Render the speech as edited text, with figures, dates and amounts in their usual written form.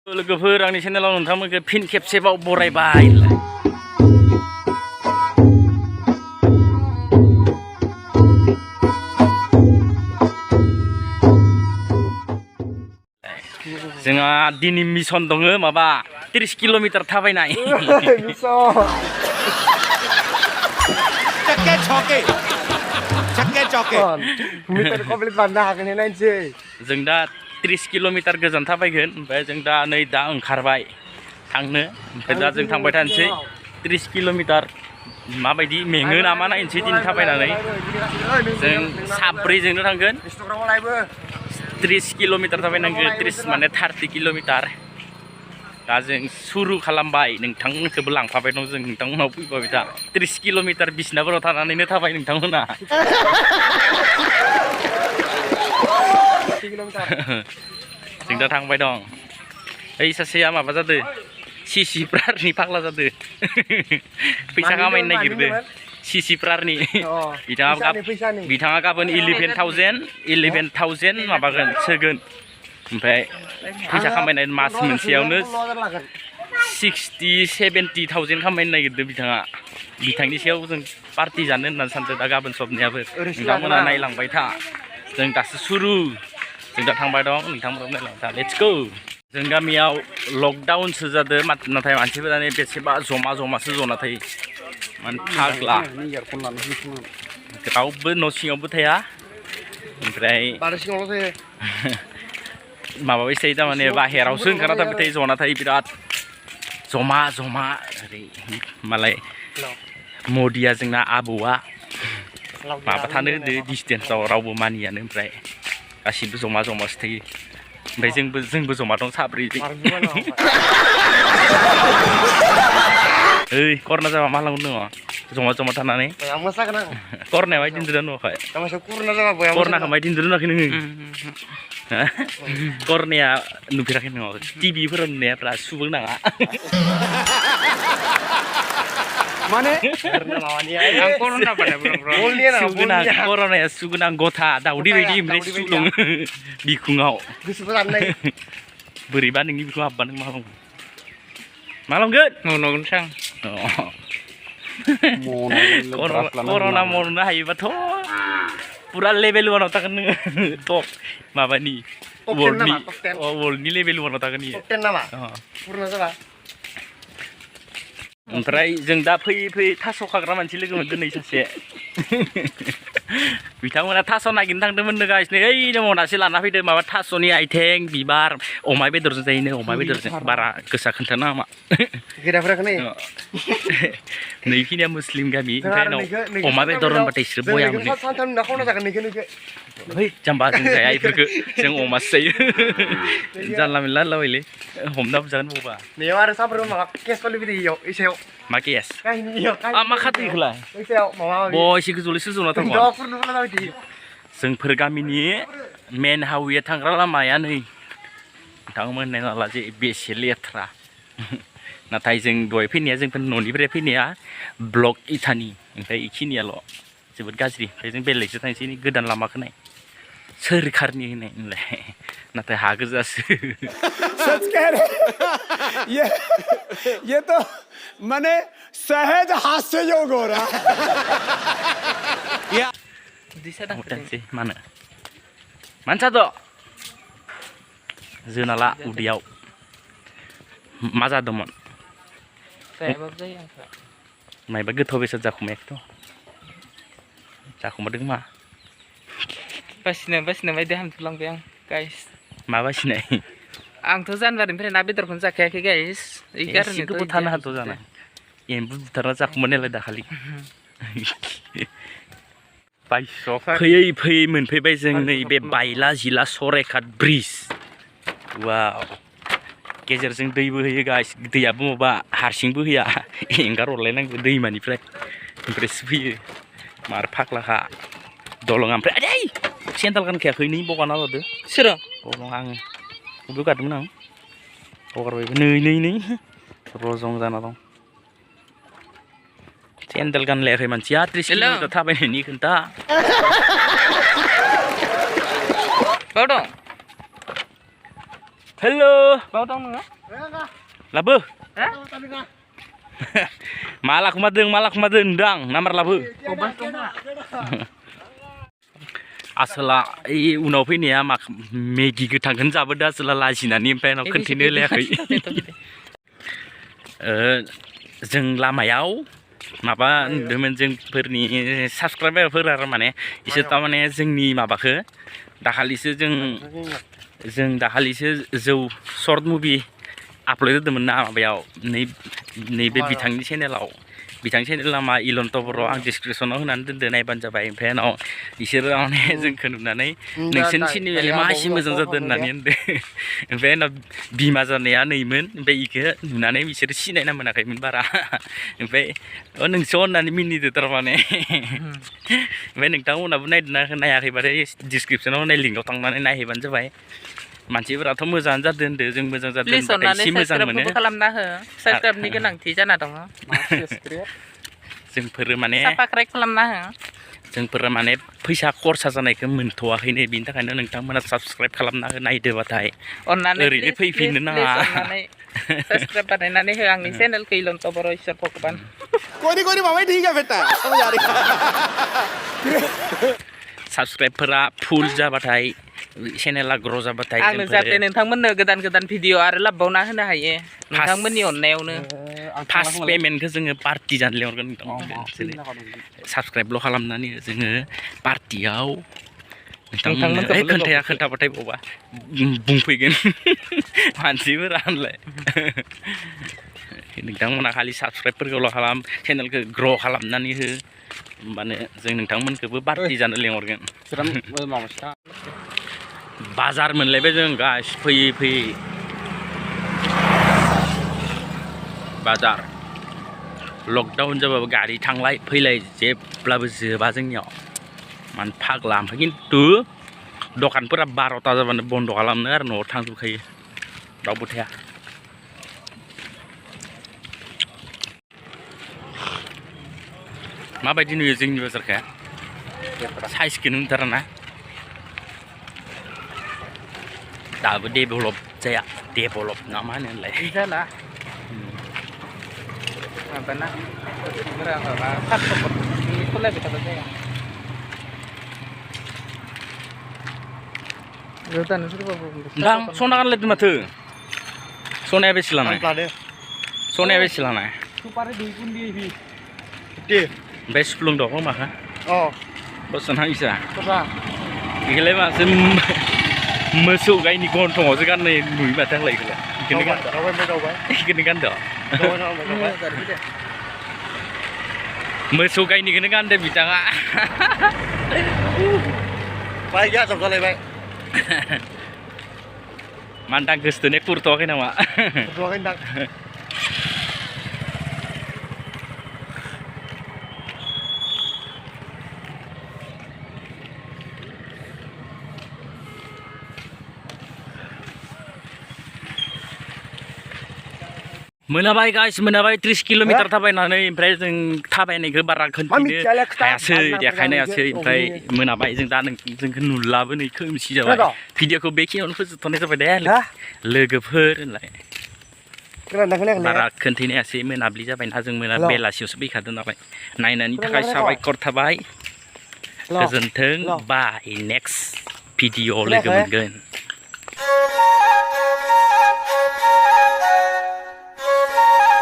लोगोफोर आंनि चेनेलाव नोंथांमोनखौ फिन खेबसेबाव बरायबाय जोंहा दिनै मिशन दङ माबा 30 किल'मिटार थाबायनाय जों दा 30 किल'मिटार गोजान थाबायगोन ओमफ्राय जों दा नै दा ओंखारबाय थांनो ओमफ्राय दा जों थांबाय थानोसै 30 किल'मिटार माबायदि मेङो नामा नायनोसै दिनै थाबायनानै जों साब्रैजोंनो थांगोन 30 किल'मिटार थाबायनांगोन 30 माने 30 किल'मिटार दा जों सुरु खालामबाय नोंथांमोनखौबो लांफाबाय दं जों नोंथांमोनाव फैबाय दा 30 किल'मिटार बिसनाफोराव थानानैनो थाबाय नोंथांमोना जों दा थांबाय दं ओइ सासेया माबा जादों सिसिफ्रारनि फाग्ला जादों फैसा खामायनो नागिरदों सिसिफ्रारनि बिथाङा गाबोन 11,000 माबागोन सोगोन ओमफ्राय फैसा खामायनाय मास मोनसेयावनो 60-70,000 खामायनो नागिरदों बिथाङा बिथांनि सायाव जों पार्टि जानो होननानै सानदों दा गाबोन सबनियाबो नोंथांमोना नायलांबाय था जों दासो सुरु जों दा थांबाय दं नोंथांमोनाबो नायलांबाय था लेट्स गो जों गामियाव लकडाउनसो जादों नाथाय मानसिफोरा बेसेबा जमासो जना थायो माने फाग्ला रावबो न' सिङावबो थाया ओमफ्राय माबाबाय थायो थारमाने बाहेरावसो ओंखारना थाबाय थायो जना थायो बिराद जमा ओरै मालाय मदिया जोंना आबौआ माबा थानो होदो डिसटेन्सआव रावबो मानियानो ओमफ्राय गासिबो जमासो थायो ओमफ्राय जोंबो जमा दं साब्रैजों ओइ करना जाबा मा लांगोन दङ जमा थानानै करनाया माय दिनदो नुवाखै करनाखौ माय दिनदो नुवाखै नोङो करनाया नुफेराखै नोङो टिभिफोराव नुनायफ्रा सुबुं नाङा माने करनाया सुगोनां गथा दाउदै बायदि ओमफ्राय सु दङ बिखुङाव बोरैबा नोंनि बिखुङाव हाबबा नों मा लांगोन करना मरनो हायोबाथ' पुरा लेभेल 1आव थागोन नोङो टप माबानि वर्ल्डनि लेभेल 1आव थागोन ओमफ्राय जों दा फैयै थास' खाग्रा मानसि लोगो मोनदों नै सासे बिथांमोना थास' नागिरनो थांदोंमोन गासिनो ओइ मनासे लाना फैदो माबा थास'नि आइथें बिबार अमा बेदरजों जायोनो अमा बेदरजों बारा गोसा खोन्थानो नामा नैखिनिया मुस्लिम गामि ओमफ्राय अमा बेदर होनबाथाय बिसोर बया मोनो है जाम्बा जों जाया बेफोरखौ जों अमासो जायो जानला मेनला होनलाबायलै हमना बुजागोन बबा मा केस मा खाथैखौलाय एसे गोजौलैसो जना थांगोन जोंफोर गामिनि मेन हाइवे थांग्रा लामाया नै नोंथांमोन होननाय नाला जे बेसे लेथ्रा नाथाय जों दहाय फैनाया जोंफोर न'निफ्राय फैनाया ब्लक इटानि ओमफ्राय इखिनियाल' जोबोद गाज्रि ओमफ्राय जों बेलेगसो थांसै गोदान लामाखौ नाय सोरखारनि होनाय होनलाय नाथाय हा गोजासो ये तो माने सहज हास्य योग हो रहा मानसा द' जोनाला उदैयाव मा जादोंमोन मायबा गोथाव बेसाद जाखुमायाखैथ' जाखुमादों मा बासिनाय बायदि हामथुलांबाय आं गाइस मा बासिनाय आंथ' जानुवारिनिफ्राय ना बेदरखौनो जाखायाखै गाइस एसेखौबो थानो हाथ' जानाय एम्बु बुथारना जाखुमानायलाय दाखालि फैयै मोनफैबाय जों नैबे बायला जिला सराइघाट ब्रिज वाव गेजेरजों दैबो होयो गाइस दैयाबो माबा हारसिंबो होया एंगार हरलायनांगौ दैमानिफ्राय ओमफ्रायसो फैयो मार फाग्लाखा दलङा ओमफ्राय आदै सेन्देल गानखायाखै नै बगाना लादो सोर दलं आङो उबो गादोंमोन आं हगारबायबो नै रजं जाना दं सेन्देल गानलायाखै मानसिया 30 किल'मिटार थाबायनायनि खोन्था बाव दं hello Bawa dong nggak? labu Hah? malak kumadeng ndang namar labu Coba dong nggak? asala unaव फैनाया मा मेगि गोथांखौनो जाबोदों asala लाजिनानै ओमफ्राय उनाव खोन्थिनो लायाखै जों लामायाव माबा नुदोंमोन जोंफोरनि साबसक्राइबारफोर आरो माने इसोर थारमाने जोंनि माबाखौ दाखालिसो जों दाखालिसो जौ सर्ट मुभि आपल'ड होदोंमोन ना माबायाव नैबे बिथांनि चेनेलाव बिथांनि चेनेला मा इलन्त बर' आं डिसक्रिपसनाव होनानै दोनदो नायबानो जाबाय ओमफ्राय उनाव बिसोरो माने जोंखौ नुनानै नोंसोरनि चेनेला मा एसे मोजां जादों होननानै होनदो ओमफ्राय उनाव बिमा जानाया नैमोन ओमफ्राय इखौ नुनानै बिसोरो सिनायना मोनाखैमोन बारा ओमफ्राय नोंसो होननानै मिनिदो थारमाने ओमफ्राय नोंथांमोनाबो नायदोंना नायाखैबाथाय डिसक्रिपसनाव होनाय लिंकआव थांनानै नायहैबानो जाबाय मानसिफोराथ' मोजाङानो जादों होनदो जों मोजां जादों होनबाथाय एसे मोजां मोनो खालामना हो साबसक्राइबनि गोनांथि जाना दङ जोंफोरो माने साबसक्राइब खालामना हो जोंफोरा माने फैसा खरसा जानायखौ मोनथ'वाखैनो बिनि थाखायनो नोंथांमोना साबसक्राइब खालामना हो नायदोबाथाय अननानै ओरैनो फैफिननो नाङा साबसक्राइब बानायनानै हो आंनि चेनेलखौ इलन्त बर' इसोर भगबान कोई मामा ठीक है बेटा समझ आ रही साबसक्राइबफोरा फुल जाबाथाय चेनेला ग्र' जाबाथाय आंनो जाहाथे नोंथांमोननो गोदान गोदान भिडिअ आरो लाबबावना होनो हायो नोंथांमोननि अननायावनो फार्स्ट पेमेन्टखौ जोङो पार्टि जानो लिंहरगोन साबसक्राइबल' खालामनानै जोङो पार्टियाव नोंथांमोननो खोन्थाबाथाय बावबा बुंफैगोन मानसिफोरा होनलाय नोंथांमोना खालि साबसक्राइबफोरखौल' खालाम चेनेलखौ ग्र' खालामनानै हो होमबानो जों नोंथांमोनखौबो पार्टि जानो लिंहरगोन बाजार मोनलायबाय जों गाइस फैयै फैयै बाजार लकडाउन जाबाबो गारि थांलाय फैलाय जेब्लाबो जोबा जोंनियाव मानो फाग्ला ओमफ्राय खिन्थु दखानफोरा 12ता जाबानो बन्द' खालामनो आरो न'आव थांजोबखायो रावबो थाया माबायदि नुयो जोंनि बाजारखौ साइजखौनो नुथारा ना दाबो डेभेलप जाया डेभेलप ना मा होनो होनलाय जाला माबाना माबा साबसक्राइब सलायबाय थाबा जाया गोदान सोरबाबो नोंथां सना गानलायदों माथो सनाया बेसे लानाय सनाया बेसे लानाय ओमफ्राय सुफ्लुं दं माखा बसना इसा बेखौलाय मासो मोसौ गायनि गन्थङावसो गाननाय नुयो माथो आंलाय बेखौनो गानदों मोसौ गायनिखौनो गानदों बिथाङा बाय गया जंगालायबाय मानदां गोसोथोनाय खुरथ'वाखै नामा मोनाबाय गाइस मोनाबाय 30 किल'मिटार थाबायनानै ओमफ्राय जों थाबायनायखौ बारा खोन्थिनो हायासै देखायनो हायासै ओमफ्राय मोनाबाय जों दा जोंखौ नुलाबो नै खोमसि जाबाय भिडिअखौ बेखिनियावनो फोजोबथ'नाय जाबाय दे लोगोफोर होनलाय बारा खोन्थिनो हायासै मोनाब्लि जाबायना जों बेलासियावसो फैखादों नालाय नायनायनि थाखाय साबायखर थाबाय गोजोन्थों बाय नेक्स्ट भिडिअ लोगो मोनगोन